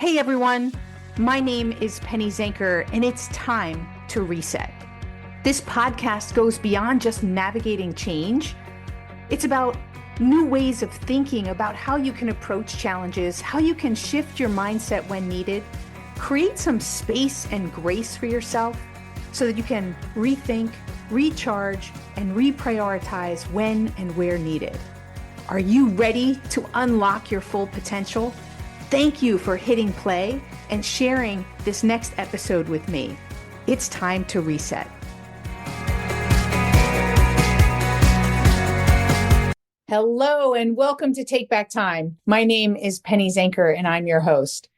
Hey everyone, my name is Penny Zanker, and it's time to reset. This podcast goes beyond just navigating change. It's about new ways of thinking about how you can approach challenges, how you can shift your mindset when needed, create some space and grace for yourself so that you can rethink, recharge, and reprioritize when and where needed. Are you ready to unlock your full potential? Thank you for hitting play and sharing this next episode with me. It's time to reset. Hello and welcome to Take Back Time. My name is Penny Zanker and I'm your host.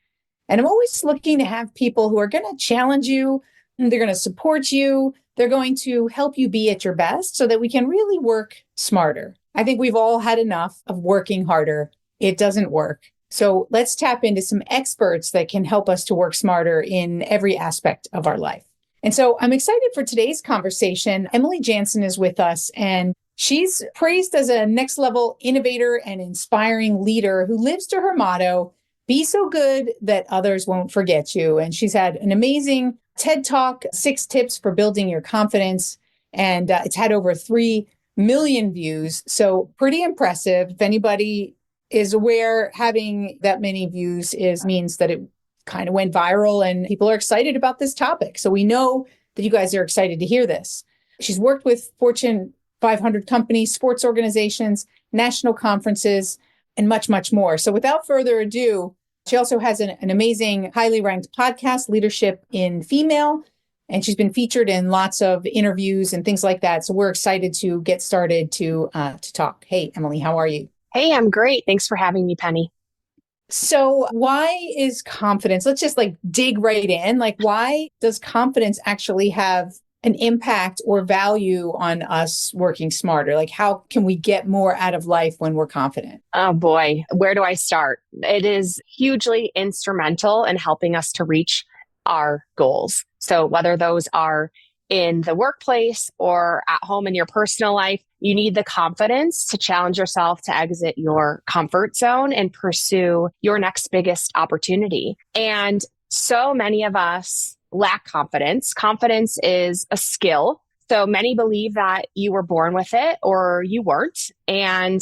And I'm always looking to have people who are going to challenge you, and they're going to support you, they're going to help you be at your best so that we can really work smarter. I think we've all had enough of working harder. It doesn't work. So let's tap into some experts that can help us to work smarter in every aspect of our life. And so I'm excited for today's conversation. Emily Jaenson is with us, and she's praised as a next level innovator and inspiring leader who lives to her motto, be so good that others won't forget you. And she's had an amazing TED Talk, 6 tips for building your confidence. And it's had over 3 million views. So pretty impressive. If anybody is aware, having that many views means that it kind of went viral and people are excited about this topic. So we know that you guys are excited to hear this. She's worked with Fortune 500 companies, sports organizations, national conferences, and much, much more. So without further ado, she also has an amazing, highly ranked podcast, Leadership in Female, and she's been featured in lots of interviews and things like that. So we're excited to get started to talk. Hey, Emily, how are you? Hey, I'm great. Thanks for having me, Penny. So why is confidence, let's just dig right in. Why does confidence actually have an impact or value on us working smarter? How can we get more out of life when we're confident? Oh boy, where do I start? It is hugely instrumental in helping us to reach our goals. So whether those are in the workplace or at home in your personal life, you need the confidence to challenge yourself to exit your comfort zone and pursue your next biggest opportunity. And so many of us lack confidence. Confidence is a skill. So many believe that you were born with it or you weren't. And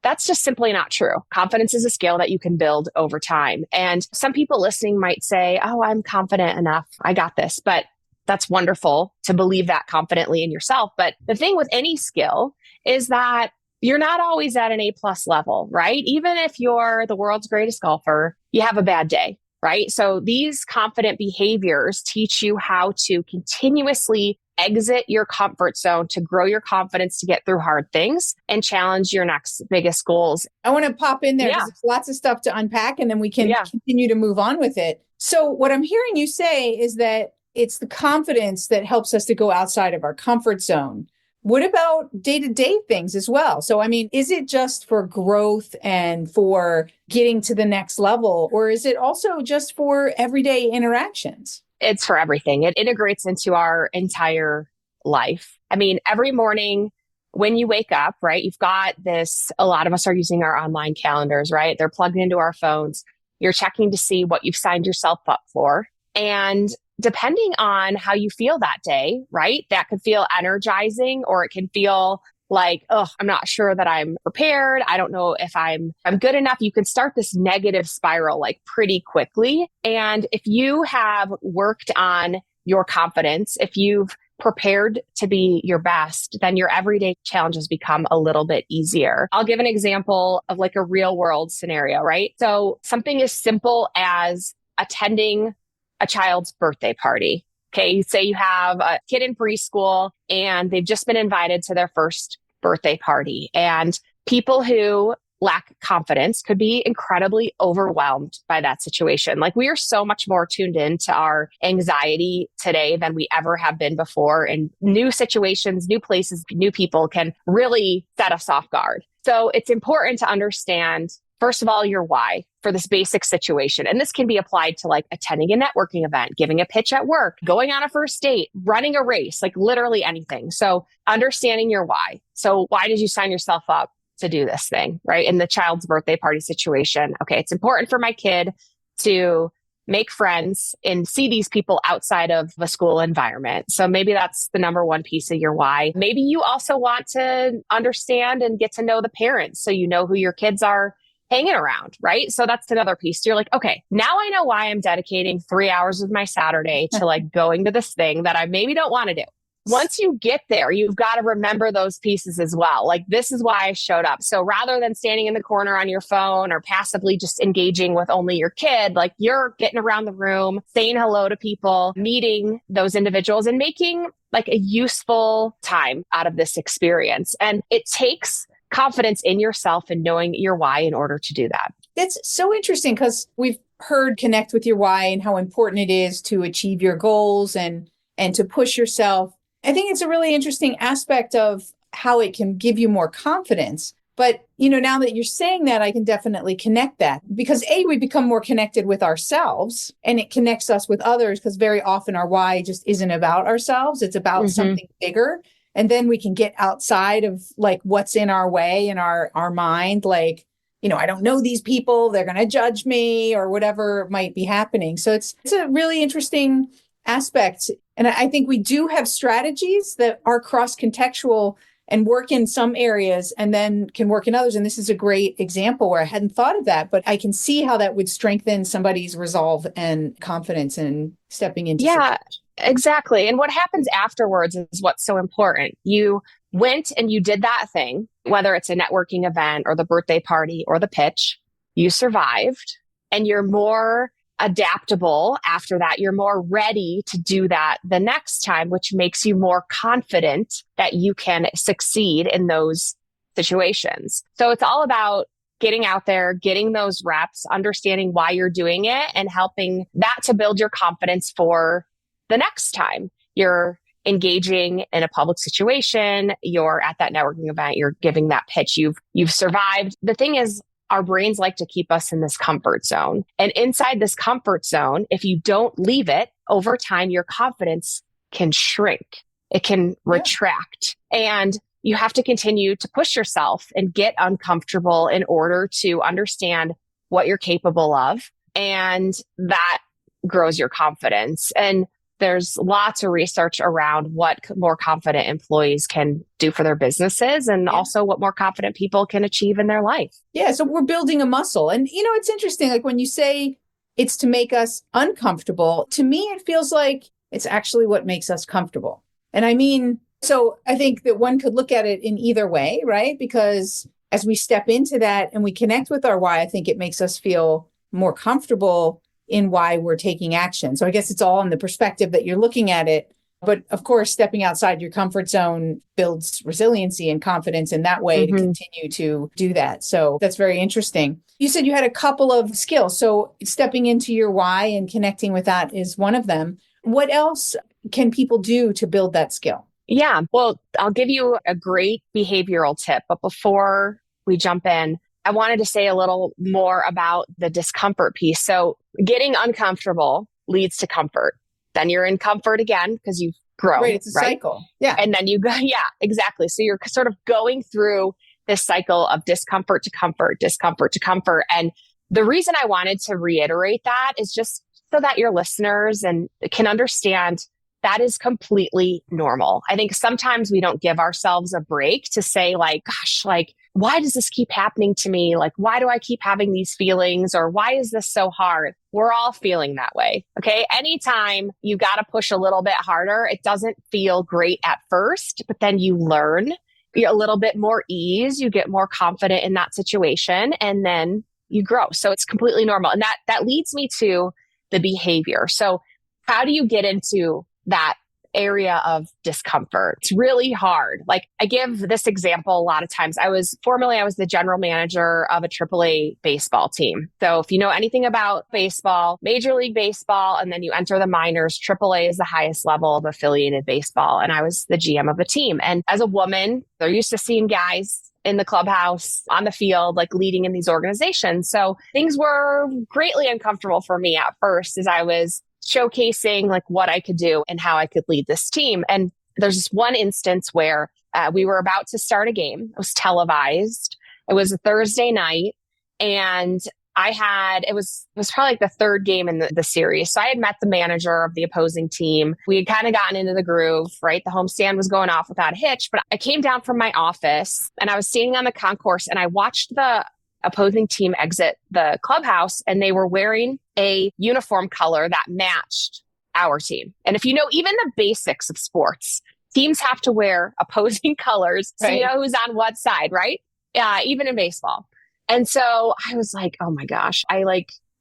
that's just simply not true. Confidence is a skill that you can build over time. And some people listening might say, oh, I'm confident enough. I got this. But that's wonderful to believe that confidently in yourself. But the thing with any skill is that you're not always at an A+ level, right? Even if you're the world's greatest golfer, you have a bad day, right? So these confident behaviors teach you how to continuously exit your comfort zone to grow your confidence to get through hard things and challenge your next biggest goals. I want to pop in there because it's lots of stuff to unpack and then we can continue to move on with it. So what I'm hearing you say is that it's the confidence that helps us to go outside of our comfort zone. What about day-to-day things as well? So, is it just for growth and for getting to the next level, or is it also just for everyday interactions? It's for everything. It integrates into our entire life. Every morning when you wake up, right, you've got this, a lot of us are using our online calendars, right? They're plugged into our phones. You're checking to see what you've signed yourself up for. And depending on how you feel that day, right? That could feel energizing, or it can feel like, oh, I'm not sure that I'm prepared. I don't know if I'm good enough. You can start this negative spiral pretty quickly. And if you have worked on your confidence, if you've prepared to be your best, then your everyday challenges become a little bit easier. I'll give an example of a real world scenario, right? So something as simple as attending a child's birthday party. Okay, say you have a kid in preschool and they've just been invited to their first birthday party. And people who lack confidence could be incredibly overwhelmed by that situation. We are so much more tuned into our anxiety today than we ever have been before. And new situations, new places, new people can really set us off guard. So it's important to understand, first of all, your why for this basic situation. And this can be applied to attending a networking event, giving a pitch at work, going on a first date, running a race, literally anything. So understanding your why. So why did you sign yourself up to do this thing, right? In the child's birthday party situation. Okay, it's important for my kid to make friends and see these people outside of the school environment. So maybe that's the number one piece of your why. Maybe you also want to understand and get to know the parents so you know who your kids are hanging around, right? So that's another piece. You're like, okay, now I know why I'm dedicating 3 hours of my Saturday to like going to this thing that I maybe don't want to do. Once you get there, you've got to remember those pieces as well. Like, this is why I showed up. So rather than standing in the corner on your phone or passively just engaging with only your kid, like, you're getting around the room, saying hello to people, meeting those individuals and making like a useful time out of this experience. And it takes confidence in yourself and knowing your why in order to do that. That's so interesting because we've heard connect with your why and how important it is to achieve your goals and to push yourself. I think it's a really interesting aspect of how it can give you more confidence. But, now that you're saying that, I can definitely connect that because we become more connected with ourselves and it connects us with others because very often our why just isn't about ourselves. It's about something bigger. And then we can get outside of like what's in our way in our mind. Like, I don't know these people, they're going to judge me or whatever might be happening. So it's a really interesting aspect. And I think we do have strategies that are cross-contextual and work in some areas and then can work in others. And this is a great example where I hadn't thought of that, but I can see how that would strengthen somebody's resolve and confidence in stepping into situations. Exactly. And what happens afterwards is what's so important. You went and you did that thing, whether it's a networking event or the birthday party or the pitch, you survived and you're more adaptable after that. You're more ready to do that the next time, which makes you more confident that you can succeed in those situations. So it's all about getting out there, getting those reps, understanding why you're doing it and helping that to build your confidence for the next time you're engaging in a public situation, you're at that networking event, you're giving that pitch, you've survived. The thing is, our brains like to keep us in this comfort zone. And inside this comfort zone, if you don't leave it, over time, your confidence can shrink. It can retract. And you have to continue to push yourself and get uncomfortable in order to understand what you're capable of. And that grows your confidence. And there's lots of research around what more confident employees can do for their businesses and also what more confident people can achieve in their life. Yeah. So we're building a muscle. And, it's interesting. Like when you say it's to make us uncomfortable, to me, it feels like it's actually what makes us comfortable. And I mean, so I think that one could look at it in either way, right? Because as we step into that and we connect with our why, I think it makes us feel more comfortable in why we're taking action. So I guess it's all in the perspective that you're looking at it. But of course, stepping outside your comfort zone builds resiliency and confidence in that way to continue to do that. So that's very interesting. You said you had a couple of skills. So stepping into your why and connecting with that is one of them. What else can people do to build that skill? Yeah, well, I'll give you a great behavioral tip. But before we jump in, I wanted to say a little more about the discomfort piece. So getting uncomfortable leads to comfort. Then you're in comfort again because you've grown. Right. It's a cycle. Yeah. And then you go, exactly. So you're sort of going through this cycle of discomfort to comfort, discomfort to comfort. And the reason I wanted to reiterate that is just so that your listeners and can understand that is completely normal. I think sometimes we don't give ourselves a break to say like, gosh, like, why does this keep happening to me? Like, why do I keep having these feelings? Or why is this so hard? We're all feeling that way. Okay. Anytime you got to push a little bit harder, it doesn't feel great at first, but then you learn, you get a little bit more ease, you get more confident in that situation, and then you grow. So it's completely normal. And that leads me to the behavior. So how do you get into that area of discomfort? It's really hard. Like I give this example a lot of times. I was the general manager of a AAA baseball team. So if you know anything about baseball, Major League Baseball, and then you enter the minors, AAA is the highest level of affiliated baseball. And I was the GM of a team. And as a woman, they're used to seeing guys in the clubhouse, on the field, like leading in these organizations. So things were greatly uncomfortable for me at first as I was showcasing like what I could do and how I could lead this team. And there's this one instance where we were about to start a game. It was televised. It was a Thursday night and it was probably like the third game in the series. So I had met the manager of the opposing team. We had kind of gotten into the groove, right? The homestand was going off without a hitch, but I came down from my office and I was standing on the concourse and I watched the opposing team exit the clubhouse and they were wearing a uniform color that matched our team. And if you know even the basics of sports, teams have to wear opposing colors so you know who's on what side, right? Even in baseball. And so I was like, oh my gosh, I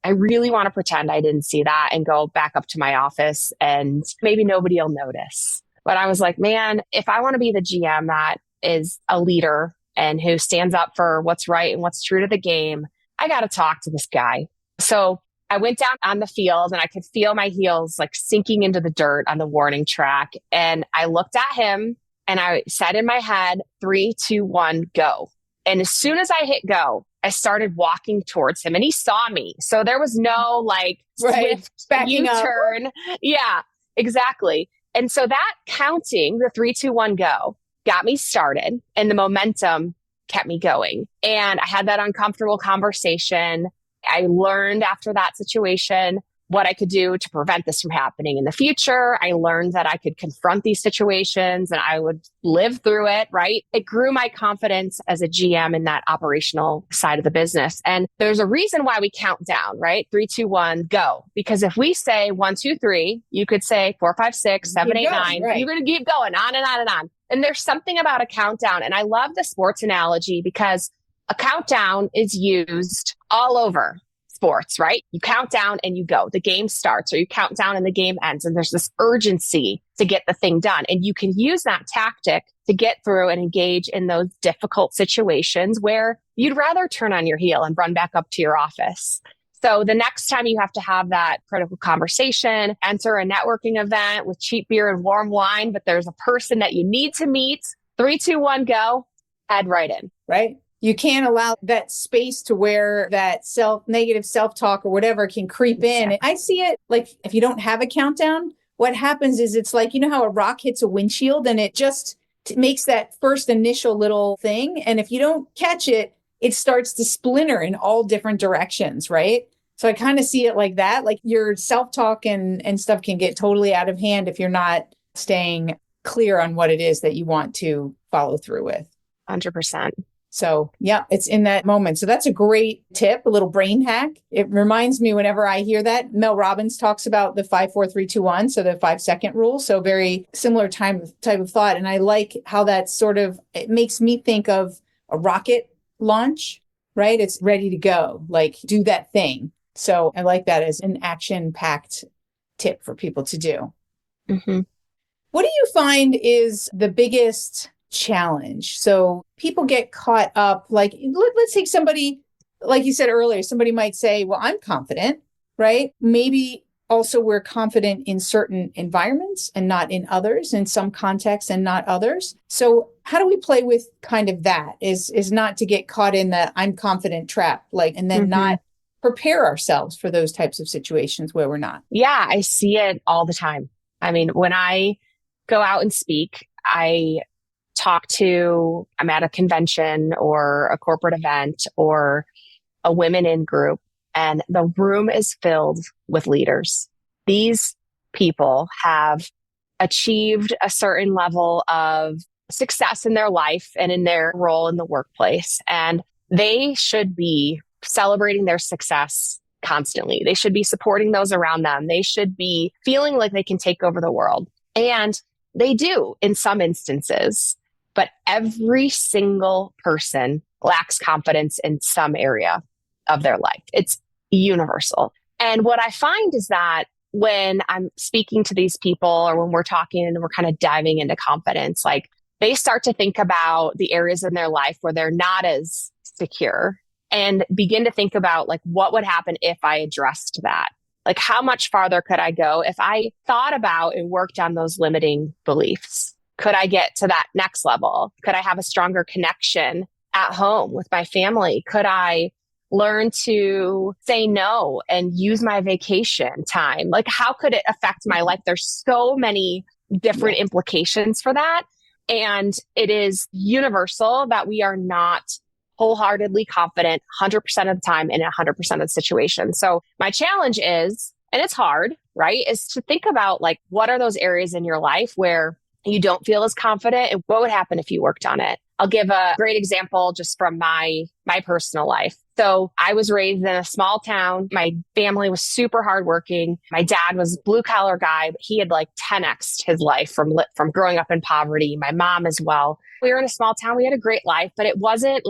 really want to pretend I didn't see that and go back up to my office and maybe nobody will notice. But I was like, man, if I want to be the GM that is a leader and who stands up for what's right and what's true to the game, I got to talk to this guy. So I went down on the field and I could feel my heels like sinking into the dirt on the warning track. And I looked at him and I said in my head, 3, 2, 1, go. And as soon as I hit go, I started walking towards him and he saw me. So there was no like swift U-turn. Yeah, exactly. And so that counting, the 3, 2, 1, go, got me started and the momentum kept me going. And I had that uncomfortable conversation. I learned after that situation what I could do to prevent this from happening in the future. I learned that I could confront these situations and I would live through it, right? It grew my confidence as a GM in that operational side of the business. And there's a reason why we count down, right? 3, 2, 1, go. Because if we say 1, 2, 3, you could say 4, 5, 6, 7, 8, 9. You're going to keep going on and on and on. And there's something about a countdown. And I love the sports analogy because a countdown is used all over sports, right? You count down and you go. The game starts, or you count down and the game ends. And there's this urgency to get the thing done. And you can use that tactic to get through and engage in those difficult situations where you'd rather turn on your heel and run back up to your office. So the next time you have to have that critical conversation, enter a networking event with cheap beer and warm wine, but there's a person that you need to meet, 3, 2, 1, go, head right in. Right. You can't allow that space to where that negative self-talk or whatever can creep in. I see it like if you don't have a countdown, what happens is it's like, you know how a rock hits a windshield and it just makes that first initial little thing. And if you don't catch it, it starts to splinter in all different directions, right? So I kind of see it like that. Like your self-talk and stuff can get totally out of hand if you're not staying clear on what it is that you want to follow through with. 100%. So yeah, it's in that moment. So that's a great tip, a little brain hack. It reminds me whenever I hear that, Mel Robbins talks about the 5, 4, 3, 2, 1. So the 5-second rule. So very similar type of thought. And I like how that it makes me think of a rocket launch, right? It's ready to go, like do that thing. So I like that as an action-packed tip for people to do. Mm-hmm. What do you find is the biggest challenge? So people get caught up, like, let's take somebody, like you said earlier, somebody might say, well, I'm confident, right? Maybe also we're confident in certain environments and not in others, in some contexts and not others. So how do we play with kind of that is not to get caught in the I'm confident trap, like, and then not prepare ourselves for those types of situations where we're not. Yeah, I see it all the time. I mean, when I go out and speak, I'm at a convention or a corporate event or a women in group, and the room is filled with leaders. These people have achieved a certain level of success in their life and in their role in the workplace, and they should be celebrating their success constantly. They should be supporting those around them. They should be feeling like they can take over the world. And they do in some instances, but every single person lacks confidence in some area of their life. It's universal. And what I find is that when I'm speaking to these people or when we're talking and we're kind of diving into confidence, like they start to think about the areas in their life where they're not as secure and begin to think about like, what would happen if I addressed that? Like, how much farther could I go if I thought about and worked on those limiting beliefs? Could I get to that next level? Could I have a stronger connection at home with my family? Could I learn to say no and use my vacation time? Like, how could it affect my life? There's so many different implications for that. And it is universal that we are not wholeheartedly confident 100% of the time in 100% of the situation. So my challenge is, and it's hard, right, is to think about like, what are those areas in your life where you don't feel as confident and what would happen if you worked on it? I'll give a great example just from my personal life. So I was raised in a small town. My family was super hardworking. My dad was a blue collar guy, but he had like 10x'd his life from growing up in poverty. My mom as well. We were in a small town. We had a great life, but it wasn't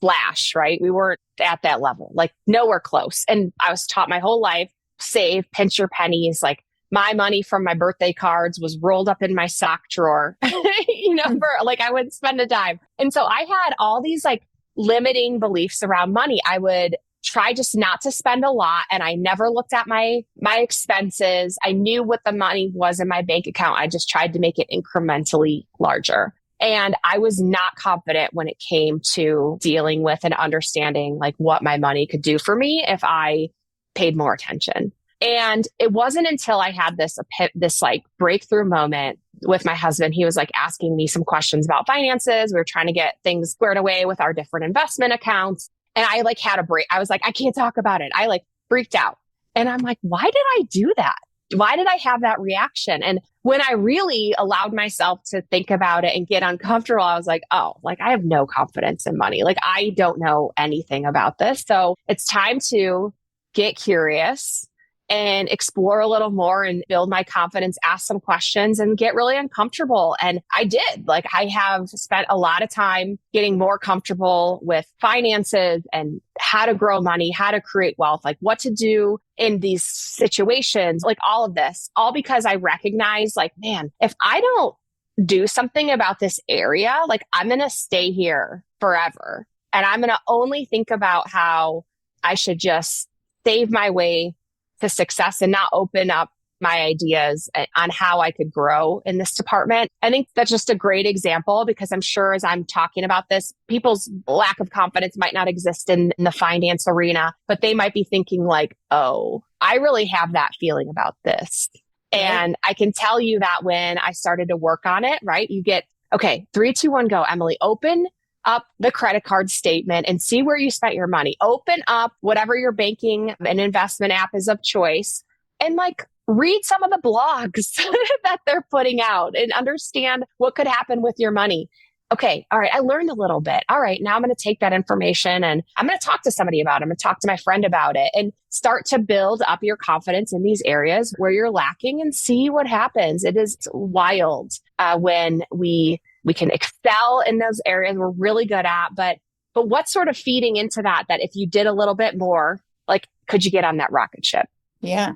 flash, right? We weren't at that level, like nowhere close. And I was taught my whole life, save, pinch your pennies, like my money from my birthday cards was rolled up in my sock drawer, for like I wouldn't spend a dime. And so I had all these like limiting beliefs around money. I would try just not to spend a lot. And I never looked at my expenses. I knew what the money was in my bank account. I just tried to make it incrementally larger. And I was not confident when it came to dealing with and understanding like what my money could do for me if I paid more attention. And it wasn't until I had this like breakthrough moment with my husband. He was like asking me some questions about finances. We were trying to get things squared away with our different investment accounts. And I like had a break. I was like, I can't talk about it. I like freaked out. And I'm like, why did I do that? Why did I have that reaction? And when I really allowed myself to think about it and get uncomfortable, I was like, oh, like I have no confidence in money. Like I don't know anything about this. So it's time to get curious and explore a little more and build my confidence, ask some questions and get really uncomfortable. And I did. Like I have spent a lot of time getting more comfortable with finances and how to grow money, how to create wealth, like what to do in these situations, like all of this, all because I recognize like, man, if I don't do something about this area, like I'm going to stay here forever. And I'm going to only think about how I should just save my way to success and not open up my ideas on how I could grow in this department. I think that's just a great example because I'm sure as I'm talking about this, people's lack of confidence might not exist in the finance arena, but they might be thinking like, oh, I really have that feeling about this. Right. And I can tell you that when I started to work on it, right? You get, okay, 3, 2, 1, go, Emily, open up the credit card statement and see where you spent your money. Open up whatever your banking and investment app is of choice and like read some of the blogs that they're putting out and understand what could happen with your money. Okay. All right. I learned a little bit. All right. Now I'm going to take that information and I'm going to talk to somebody about it. I'm going to talk to my friend about it and start to build up your confidence in these areas where you're lacking and see what happens. It is wild when we can excel in those areas we're really good at, but what's sort of feeding into that if you did a little bit more, like, could you get on that rocket ship? Yeah,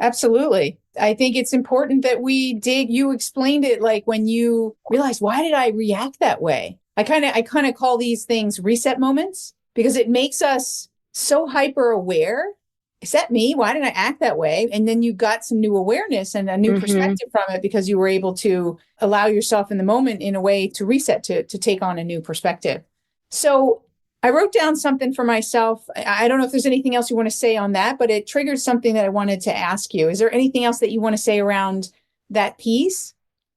absolutely. I think it's important that you explained it like when you realize, why did I react that way? I kind of call these things reset moments because it makes us so hyper aware. Is that me? Why did I act that way? And then you got some new awareness and a new perspective from it because you were able to allow yourself in the moment in a way to reset, to take on a new perspective. So I wrote down something for myself. I don't know if there's anything else you want to say on that, but it triggered something that I wanted to ask you. Is there anything else that you want to say around that piece?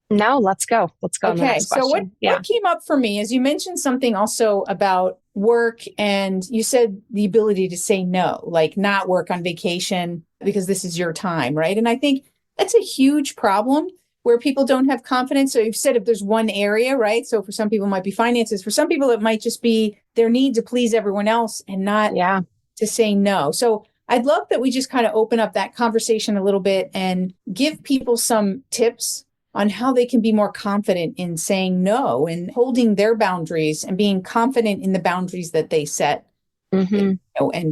No, let's go. Okay. So what came up for me is you mentioned something also about work and you said the ability to say no, like not work on vacation because this is your time, right? And I think that's a huge problem where people don't have confidence. So you've said if there's one area, right? So for some people it might be finances. For some people, it might just be their need to please everyone else and not to say no. So I'd love that we just kind of open up that conversation a little bit and give people some tips on how they can be more confident in saying no and holding their boundaries and being confident in the boundaries that they set and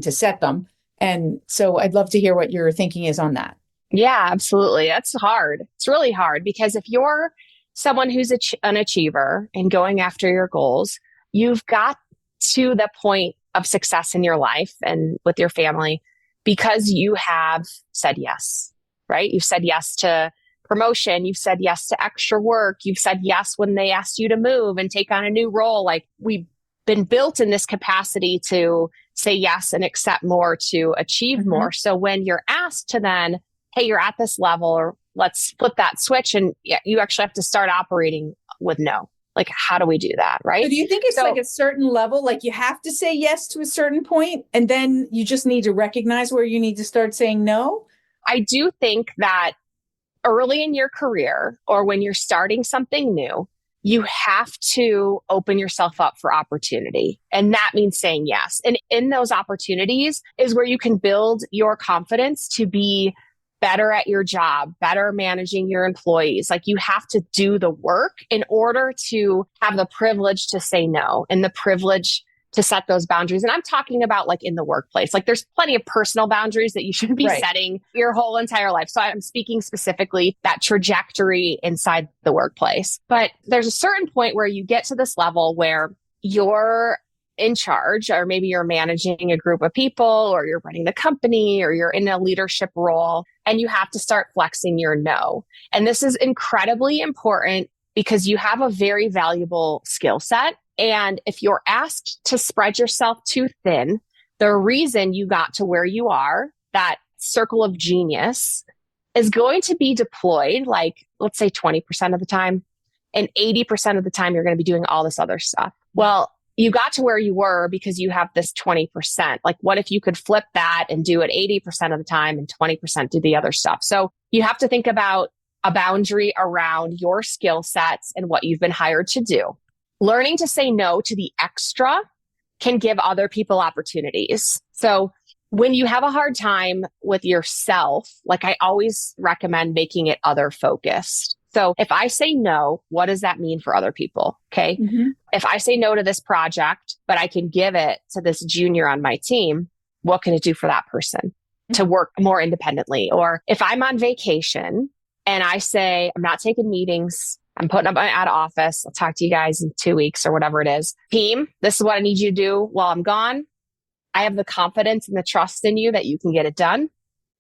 to set them. And so I'd love to hear what your thinking is on that. Yeah, absolutely. That's hard. It's really hard because if you're someone who's an achiever and going after your goals, you've got to the point of success in your life and with your family because you have said yes, right? You've said yes to promotion. You've said yes to extra work. You've said yes when they asked you to move and take on a new role. Like we've been built in this capacity to say yes and accept more, to achieve more. So when you're asked to then, hey, you're at this level, or let's flip that switch. And you actually have to start operating with no. Like, how do we do that? Right. So do you think it's like a certain level, like you have to say yes to a certain point, and then you just need to recognize where you need to start saying no? I do think that early in your career or when you're starting something new, you have to open yourself up for opportunity. And that means saying yes. And in those opportunities is where you can build your confidence to be better at your job, better managing your employees. Like you have to do the work in order to have the privilege to say no and the privilege to set those boundaries. And I'm talking about like in the workplace, like there's plenty of personal boundaries that you should be setting your whole entire life. So I'm speaking specifically that trajectory inside the workplace. But there's a certain point where you get to this level where you're in charge, or maybe you're managing a group of people, or you're running the company, or you're in a leadership role, and you have to start flexing your no. And this is incredibly important because you have a very valuable skill set. And if you're asked to spread yourself too thin, the reason you got to where you are, that circle of genius, is going to be deployed, like, let's say 20% of the time, and 80% of the time, you're going to be doing all this other stuff. Well, you got to where you were because you have this 20%. Like, what if you could flip that and do it 80% of the time and 20% do the other stuff? So you have to think about a boundary around your skill sets and what you've been hired to do. Learning to say no to the extra can give other people opportunities. So when you have a hard time with yourself, like I always recommend making it other focused. So if I say no, what does that mean for other people? Okay. Mm-hmm. If I say no to this project, but I can give it to this junior on my team, what can it do for that person to work more independently? Or if I'm on vacation and I say, I'm not taking meetings, I'm putting up out of office, I'll talk to you guys in 2 weeks or whatever it is. Team, this is what I need you to do while I'm gone. I have the confidence and the trust in you that you can get it done,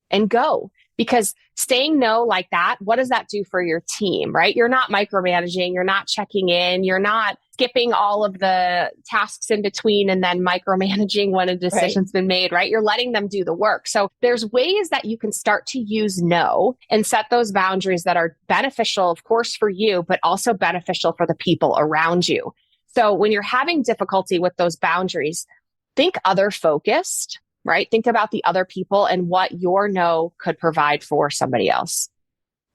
and go. Because saying no like that, what does that do for your team, right? You're not micromanaging, you're not checking in, you're not skipping all of the tasks in between and then micromanaging when a decision's been made, right? You're letting them do the work. So there's ways that you can start to use no and set those boundaries that are beneficial, of course, for you, but also beneficial for the people around you. So when you're having difficulty with those boundaries, think other focused, right? Think about the other people and what your no could provide for somebody else.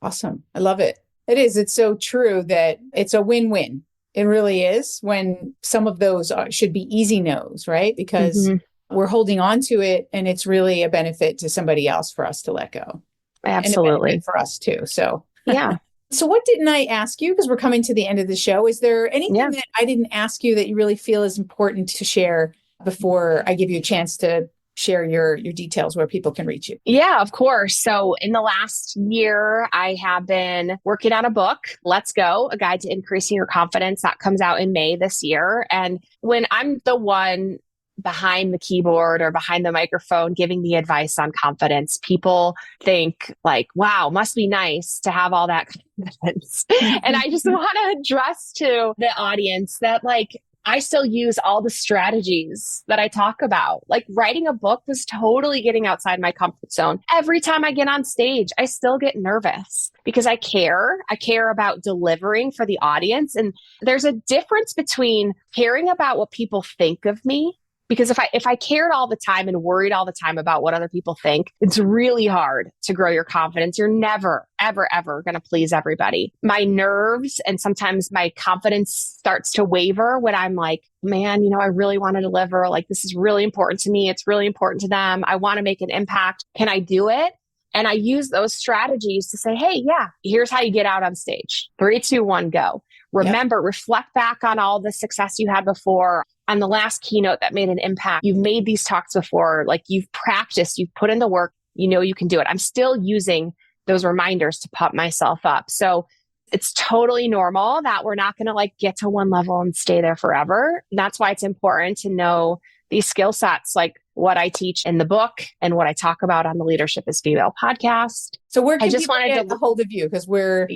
Awesome. I love it. It is. It's so true that it's a win-win. It really is, when some of those should be easy no's, right? Because we're holding on to it and it's really a benefit to somebody else for us to let go. Absolutely. And for us too. So yeah. So what didn't I ask you? Because we're coming to the end of the show. Is there anything that I didn't ask you that you really feel is important to share before I give you a chance to share your details where people can reach you? Yeah, of course. So in the last year, I have been working on a book, Let's Go, A Guide to Increasing Your Confidence, that comes out in May this year. And when I'm the one behind the keyboard or behind the microphone giving the advice on confidence, people think like, wow, must be nice to have all that confidence. And I just want to address to the audience that, like, I still use all the strategies that I talk about. Like, writing a book was totally getting outside my comfort zone. Every time I get on stage, I still get nervous because I care. I care about delivering for the audience. And there's a difference between caring about what people think of me. Because if I cared all the time and worried all the time about what other people think, it's really hard to grow your confidence. You're never, ever, ever going to please everybody. My nerves and sometimes my confidence starts to waver when I'm like, man, I really want to deliver. Like, this is really important to me. It's really important to them. I want to make an impact. Can I do it? And I use those strategies to say, hey, yeah, here's how you get out on stage. 3, 2, 1, go. Remember, reflect back on all the success you had before. On the last keynote that made an impact, you've made these talks before, like you've practiced, you've put in the work, you can do it. I'm still using those reminders to pump myself up. So it's totally normal that we're not going to get to one level and stay there forever. That's why it's important to know these skill sets, like what I teach in the book and what I talk about on the Leadership is Female podcast. So where can people get a hold of you? Because we're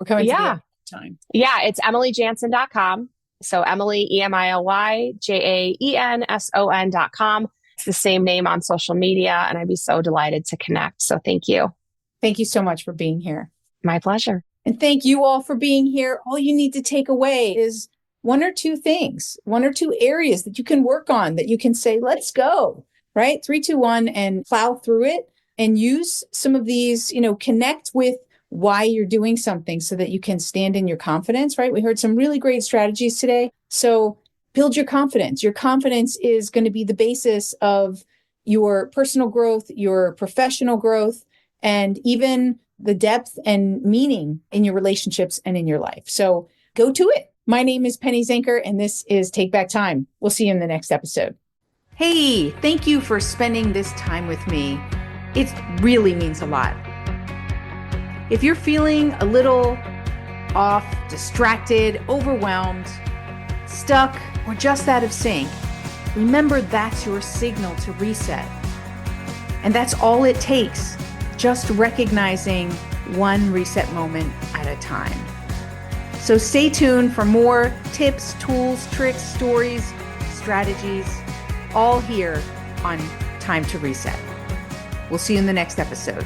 coming to the end of time. Yeah, it's emilyjaenson.com. So Emily, EmilyJaenson.com. It's the same name on social media, and I'd be so delighted to connect. So thank you. Thank you so much for being here. My pleasure. And thank you all for being here. All you need to take away is one or two things, one or two areas that you can work on, that you can say, let's go, right? 3, 2, 1, and plow through it and use some of these, connect with why you're doing something so that you can stand in your confidence, right? We heard some really great strategies today. So build your confidence. Your confidence is going to be the basis of your personal growth, your professional growth, and even the depth and meaning in your relationships and in your life. So go to it. My name is Penny Zenker, and this is Take Back Time. We'll see you in the next episode. Hey, thank you for spending this time with me. It really means a lot. If you're feeling a little off, distracted, overwhelmed, stuck, or just out of sync, remember that's your signal to reset. And that's all it takes, just recognizing one reset moment at a time. So stay tuned for more tips, tools, tricks, stories, strategies, all here on Time to Reset. We'll see you in the next episode.